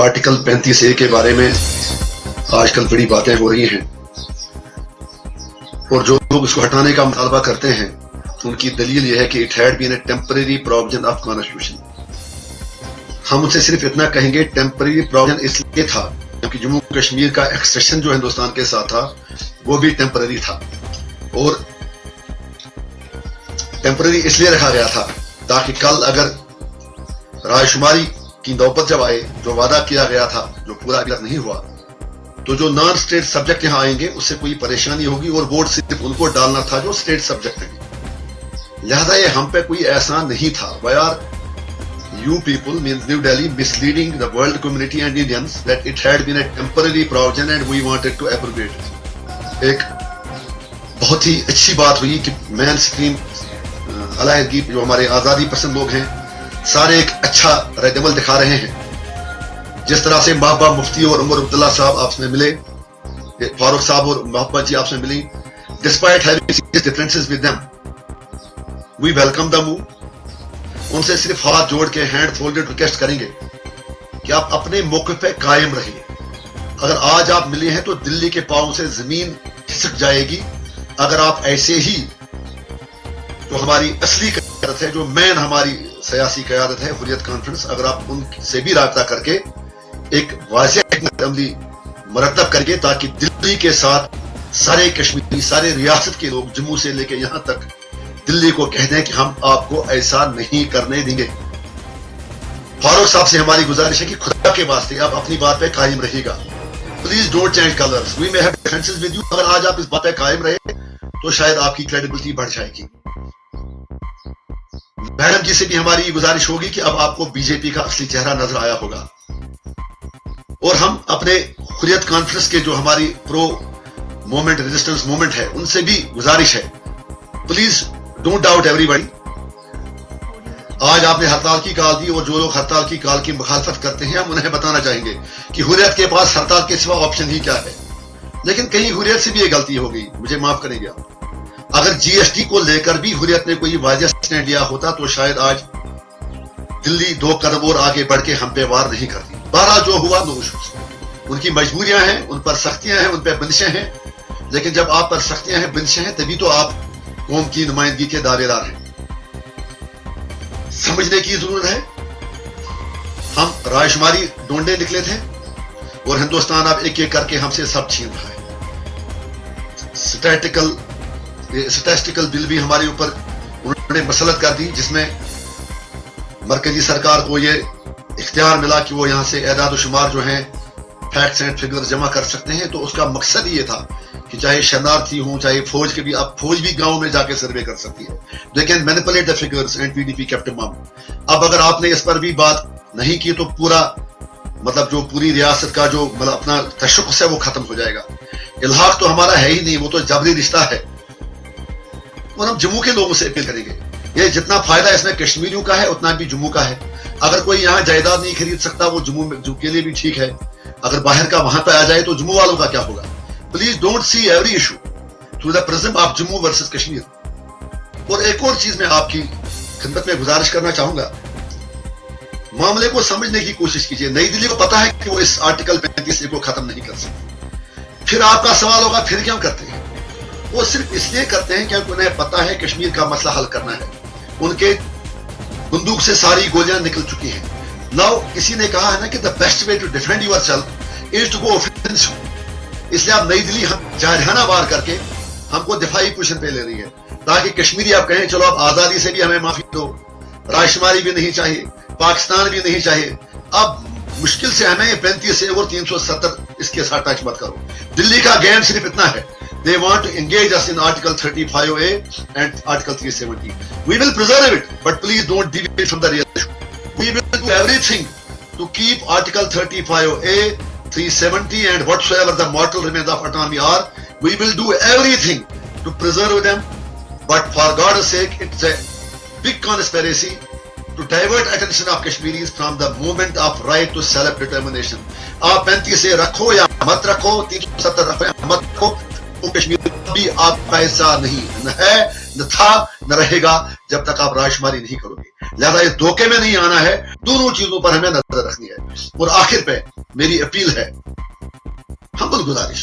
Article 35A के बारे में आजकल बड़ी बातें हो रही हैं और जो लोग उसको हटाने का मुतालबा करते हैं तो उनकी दलील यह है कि it had been a temporary provision of constitution. हम उनसे सिर्फ इतना कहेंगे टेम्परेरी प्रोविजन इसलिए था क्योंकि जम्मू कश्मीर का एक्सटेंशन जो हिंदुस्तान के साथ था वो भी टेम्परेरी था और टेम्परेरी इसलिए रखा गया था ताकि कल अगर रायशुमारी की नौबत जब आए, जो वादा किया गया था जो पूरा अभी तक नहीं हुआ, तो जो नॉन स्टेट सब्जेक्ट यहां आएंगे उससे कोई परेशानी होगी और वोट सिर्फ उनको डालना था जो स्टेट सब्जेक्ट है। लिहाजा ये हम पे कोई एहसान नहीं था। Why are you people means New Delhi misleading the world community and Indians that it had been a temporary provision and we wanted to abrogate it? एक बहुत ही अच्छी बात हुई कि मेन स्ट्रीम अलहदगी जो हमारे आजादी पसंद लोग हैं सारे एक अच्छा रद्दमल दिखा रहे हैं। जिस तरह से महबूबा मुफ्ती और उमर अब्दुल्ला साहब आपस में मिले, फारूक साहब और महबूबा जी आपस में मिली, despite having serious differences with them, we welcome the move. उनसे सिर्फ हाथ जोड़ के हैंड फोल्डेड रिक्वेस्ट करेंगे कि आप अपने मौके पे कायम रहिए। अगर आज आप मिले हैं तो दिल्ली के पांव से जमीन खिसक जाएगी अगर आप ऐसे ही जो हमारी असली क़यादत है, जो मेन हमारी सियासी क़यादत है, हुर्रियत कॉन्फ्रेंस, अगर आप उनसे भी राब्ता करके एक वाज़ेह अमली मरतब करेंगे ताकि दिल्ली के साथ सारे कश्मीरी, सारे रियासत के लोग जम्मू से लेके यहां तक दिल्ली को कह दें कि हम आपको ऐसा नहीं करने देंगे। फारूक साहब से हमारी गुजारिश है कि खुदा के वास्ते आप अपनी बात पे कायम रहिएगा। Please don't change colours, we may have differences with you. अगर आज आप इस बात पे कायम रहे तो शायद आपकी क्रेडिबिलिटी बढ़ जाएगी। मैडम जी से भी हमारी गुजारिश होगी कि अब आपको बीजेपी का असली चेहरा नजर आया होगा और हम अपने हुर्रियत कॉन्फ्रेंस के जो हमारी प्रो मूवमेंट, रेजिस्टेंस मूवमेंट है, उनसे भी गुजारिश है, प्लीज डोंट डाउट एवरीबॉडी। आज आपने हड़ताल की कॉल दी और जो लोग हड़ताल की कॉल की मुखालफत करते हैं हम उन्हें बताना चाहेंगे कि हुर्रियत के पास हड़ताल के सिवा ऑप्शन ही क्या है। लेकिन कहीं हुर्रियत से भी ये गलती हो गई, मुझे माफ करेंगे आप। अगर जीएसटी को लेकर भी हुर्रियत ने कोई वाज़ेह स्टैंड लिया होता तो शायद आज दिल्ली 2 कदम और आगे बढ़ के हम पे वार नहीं करती। बहरहाल जो हुआ नो इश्यूज, उनकी मजबूरियां हैं, उन पर सख्तियां हैं, उन पर बंदिशें हैं, लेकिन जब आप पर सख्तियां हैं, बंदिशें हैं, तभी तो आप कौम की नुमाइंदगी के दावेदार हैं। समझने की जरूरत है। हम रायशुमारी ढूंढने निकले थे और हिंदुस्तान अब एक एक करके हमसे सब छीन रहा है। स्टैटिस्टिकल बिल भी हमारे ऊपर उन्होंने मसलत कर दी जिसमें मरकजी सरकार को ये इख्तियार मिला कि वो यहाँ से एदाद व शुमार जो है फैक्ट्स एंड फिगर्स जमा कर सकते हैं। तो उसका मकसद ये था कि चाहे शरणार्थी हो, चाहे फौज के भी, अब फौज भी गांव में जाके सर्वे कर सकती है, they can manipulate the figures and PDP kept मम। अब अगर आपने इस पर भी बात नहीं की तो पूरा मतलब जो पूरी रियासत का जो मतलब अपना तशक्कुस है वो खत्म हो जाएगा। इल्हाक तो हमारा है ही नहीं, वो तो जबरी रिश्ता है और हम जम्मू के लोगों से अपील करेंगे। ये जितना फायदा इसमें कश्मीरियों का है उतना भी जम्मू का है। अगर कोई यहाँ जायदाद नहीं खरीद सकता वो जम्मू के लिए भी ठीक है, अगर बाहर का वहां पे आ जाए तो जम्मू वालों का क्या होगा। Please don't see every issue through the prism of Jammu versus Kashmir. और एक और चीज मैं आपकी खिदमत में गुजारिश करना चाहूंगा, मामले को समझने की कोशिश कीजिए। नई दिल्ली को पता है कि वो इस आर्टिकल 35A को खत्म नहीं कर सकती। फिर आपका सवाल होगा फिर क्यों करते हैं? वो सिर्फ इसलिए करते हैं क्योंकि उन्हें पता है कश्मीर का मसला हल करना है। उनके बंदूक से सारी गोलियां निकल चुकी हैं। नाउ किसी ने कहा है ना कि the best way to defend yourself is to go offensive. इसलिए आप नई दिल्ली हम जारहाना वार करके हमको दिफाई पोजीशन पे ले रही है ताकि कश्मीरी आप कहें चलो आप आजादी से भी हमें माफी दो, रायशुमारी भी नहीं चाहिए, पाकिस्तान भी नहीं चाहिए। अब मुश्किल से हमें 35A और 370 इसके साथ टच मत करो। दिल्ली का गेम सिर्फ इतना है, they want to engage us in Article 35A and Article 370. We will preserve it, but please don't deviate from the real issue. We will do everything to keep Article 35A, 370 and whatsoever the mortal remains of autonomy are, we will do everything to preserve them. But for God's sake, it's a big conspiracy to divert attention of Kashmiris from the movement of right to self-determination. आप 35A रखो या मत रखो, 370 रखो या मत रखो, तो कश्मीर भी आपका हिस्सा नहीं है, न था, न रहेगा जब तक आप रायशुमारी नहीं करोगे। लिहाजा इस धोखे में नहीं आना है, दोनों चीजों पर हमें नजर रखनी है। और आखिर पे मेरी अपील है, हम्बल गुजारिश,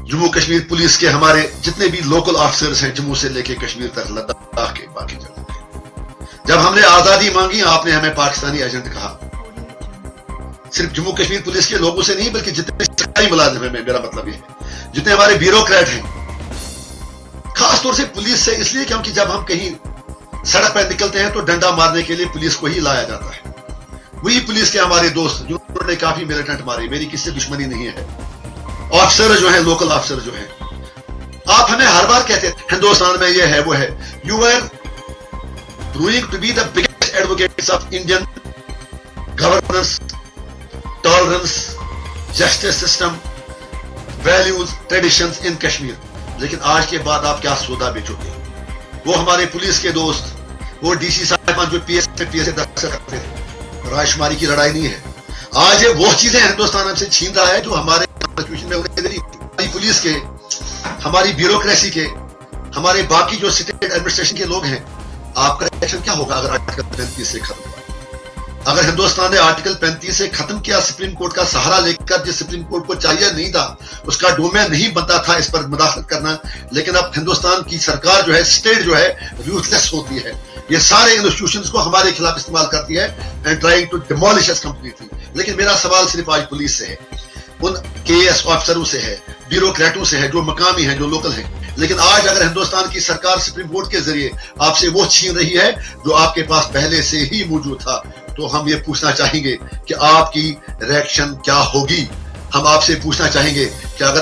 जम्मू कश्मीर पुलिस के हमारे जितने भी लोकल ऑफिसर्स हैं, जम्मू से लेके कश्मीर तक, लद्दाख के बाकी जगह पे, जब हमने आजादी मांगी आपने हमें पाकिस्तानी एजेंट कहा। सिर्फ जम्मू कश्मीर पुलिस के लोगों से नहीं बल्कि जितने सरकारी मुलाजिम हैं, मेरा मतलब ये है, जितने हमारे ब्यूरोक्रेट हैं, खास तौर से पुलिस से, इसलिए क्योंकि जब हम कहीं सड़क पर निकलते हैं तो डंडा मारने के लिए पुलिस को ही लाया जाता है। वही पुलिस के हमारे दोस्त जिन्होंने काफी मिलिटेंट मारे, मेरी किससे दुश्मनी नहीं है, ऑफिसर जो है, लोकल ऑफिसर जो है, आप हमें हर बार कहते हैं हिंदुस्तान में ये है वो है। You are proving to be the biggest advocates of Indian governance, tolerance, justice system, values, traditions in Kashmir, लेकिन आज के बाद आप क्या सौदा बेचोगे? वो हमारे पुलिस के दोस्त, वो डीसी साहब जो पीएस दस्तखत करते थे, राजकुमारी की लड़ाई नहीं है। आज ये वो चीजें हिंदुस्तान हमसे छीन रहा है जो हमारे कॉन्स्टिट्यूशन में उन्हें नहीं। हमारी पुलिस के, हमारी ब्यूरोक्रेसी के, हमारे बाकी जो स्टेट एडमिनिस्ट्रेशन के लोग हैं, आपका एक्शन क्या होगा अगर आर्टिकल 35 से खत्म हुआ? अगर हिंदुस्तान ने आर्टिकल 35 से खत्म किया, सुप्रीम कोर्ट का सहारा लेकर, जिस सुप्रीम कोर्ट को चाहिए नहीं था, उसका डोमेन नहीं बनता था इस पर मुदाखलत करना, लेकिन अब हिंदुस्तान की सरकार जो है, स्टेट जो है, रूथलेस होती है, ये सारे इंस्टीट्यूशंस को हमारे खिलाफ इस्तेमाल करती है and trying to demolish us completely. लेकिन मेरा सवाल सिर्फ आज पुलिस से है, उन केएस ऑफिसरों से है, ब्यूरोक्रेटों से है, जो मकामी हैं, जो लोकल हैं। लेकिन आज अगर हिंदुस्तान की सरकार सुप्रीम कोर्ट के जरिए आपसे वो छीन रही है जो आपके पास पहले से ही मौजूद था, तो हम ये पूछना चाहेंगे कि आपकी रिएक्शन क्या होगी। हम आपसे पूछना चाहेंगे कि अगर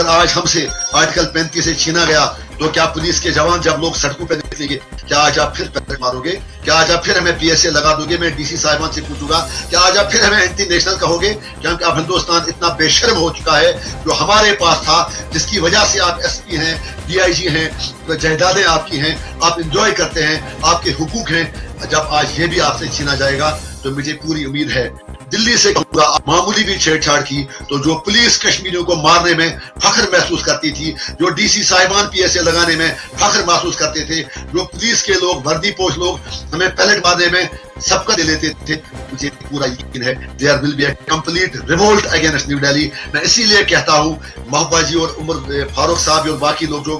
आज हमसे आर्टिकल 35 से छीना गया, तो क्या पुलिस के जवान जब लोग सड़कों पर निकलेंगे, क्या आज आप फिर पैदल मारोगे? क्या आज आप फिर हमें पीएसए लगा दोगे? मैं डीसी साहिबान से पूछूंगा, क्या आज आप फिर हमें एंटी नेशनल कहोगे? क्योंकि अब हिंदुस्तान इतना बेशर्म हो चुका है, जो हमारे पास था, जिसकी वजह से आप एसपी हैं, डीआईजी हैं, तो जायदादें आपकी हैं, आप इंजॉय करते हैं, आपके हुकूक हैं। जब आज ये भी आपसे छीना जाएगा, तो मुझे पूरी उम्मीद है, दिल्ली से कहूंगा, मामूली भी छेड़छाड़ की तो जो पुलिस कश्मीरियों को मारने में फख्र महसूस करती थी, जो डीसी साहिबान पीएसए लगाने में फख्र महसूस करते थे, जो पुलिस के लोग, वर्दी पोश लोग हमें पैलेट मारने में सबका दे लेते थे, मुझे पूरा यकीन है there will be a complete revolt against New Delhi. मैं इसीलिए कहता हूं, महबूबा जी और उमर फारूक साहब और बाकी लोग जो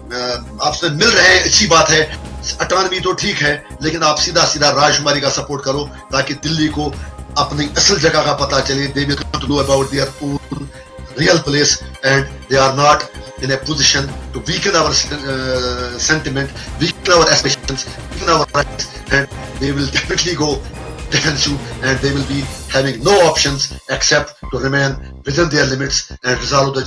आपसे मिल रहे हैं, अच्छी बात है, अटॉनमी तो ठीक है, लेकिन आप सीधा सीधा राजकुमारी का सपोर्ट करो, ताकि दिल्ली को अपनी असल जगह का पता चले। They will come to know about their own real place and they are not in a position to weaken our sentiment, weaken our aspirations, weaken our rights, and they will definitely go defensive and they will be having no options except to remain within their limits and resolve the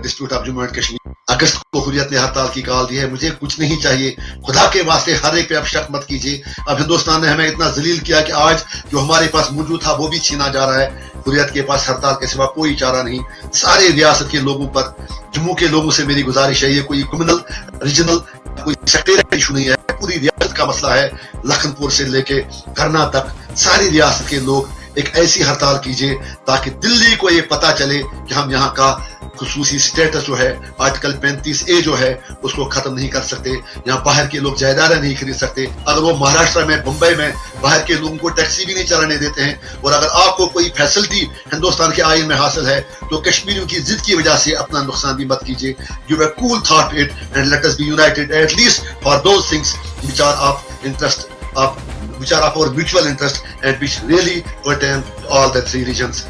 dispute of Jammu and Kashmir. अगस्त को हुर्रियत ने हड़ताल की call दी है, मुझे कुछ नहीं चाहिए, खुदा के वास्ते हर एक पे अब शक मत कीजिए। अब हिंदुस्तान ने हमें इतना जलील किया कि आज जो हमारे पास मौजूद था वो भी छीना जा रहा है। हुर्रियत के पास हड़ताल के सिवा कोई चारा नहीं। सारे रियासत के लोगों पर, जम्मू के लोगों से मेरी गुजारिश है, ये कोई कम्युनल, रीजनल, कोई सेक्टरियल इशू नहीं है, पूरी रियासत का मसला है। लखनपुर से लेके करना तक सारी रियासत के लोग एक ऐसी हड़ताल कीजिए ताकि दिल्ली को ये पता चले कि हम यहाँ का खुसूसी स्टेटस जो है, आर्टिकल 35A जो है, उसको खत्म नहीं कर सकते। यहाँ बाहर के लोग जायदादें नहीं खरीद सकते। अगर वो महाराष्ट्र में, मुंबई में बाहर के लोगों को टैक्सी भी नहीं चलाने देते हैं, और अगर आपको कोई फैसिलिटी हिंदुस्तान के आइन में हासिल है, तो कश्मीरियों की जिद की वजह से अपना नुकसान भी मत कीजिए। Give a cool thought it and let us be united at least for those things which are of interest, which are of our mutual interest and which really pertain to all the three regions.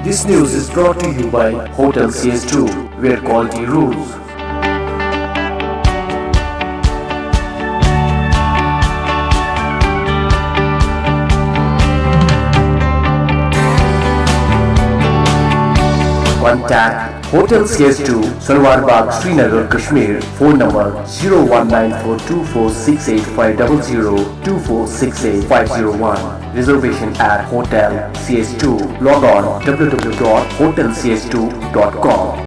This news is brought to you by Hotel CS2, where quality rules. Contact Hotel CS2, Salwar Bagh, Srinagar, Kashmir. Phone number 01942468500 2468501. Reservation at Hotel CS2. Log on www.hotelcs2.com.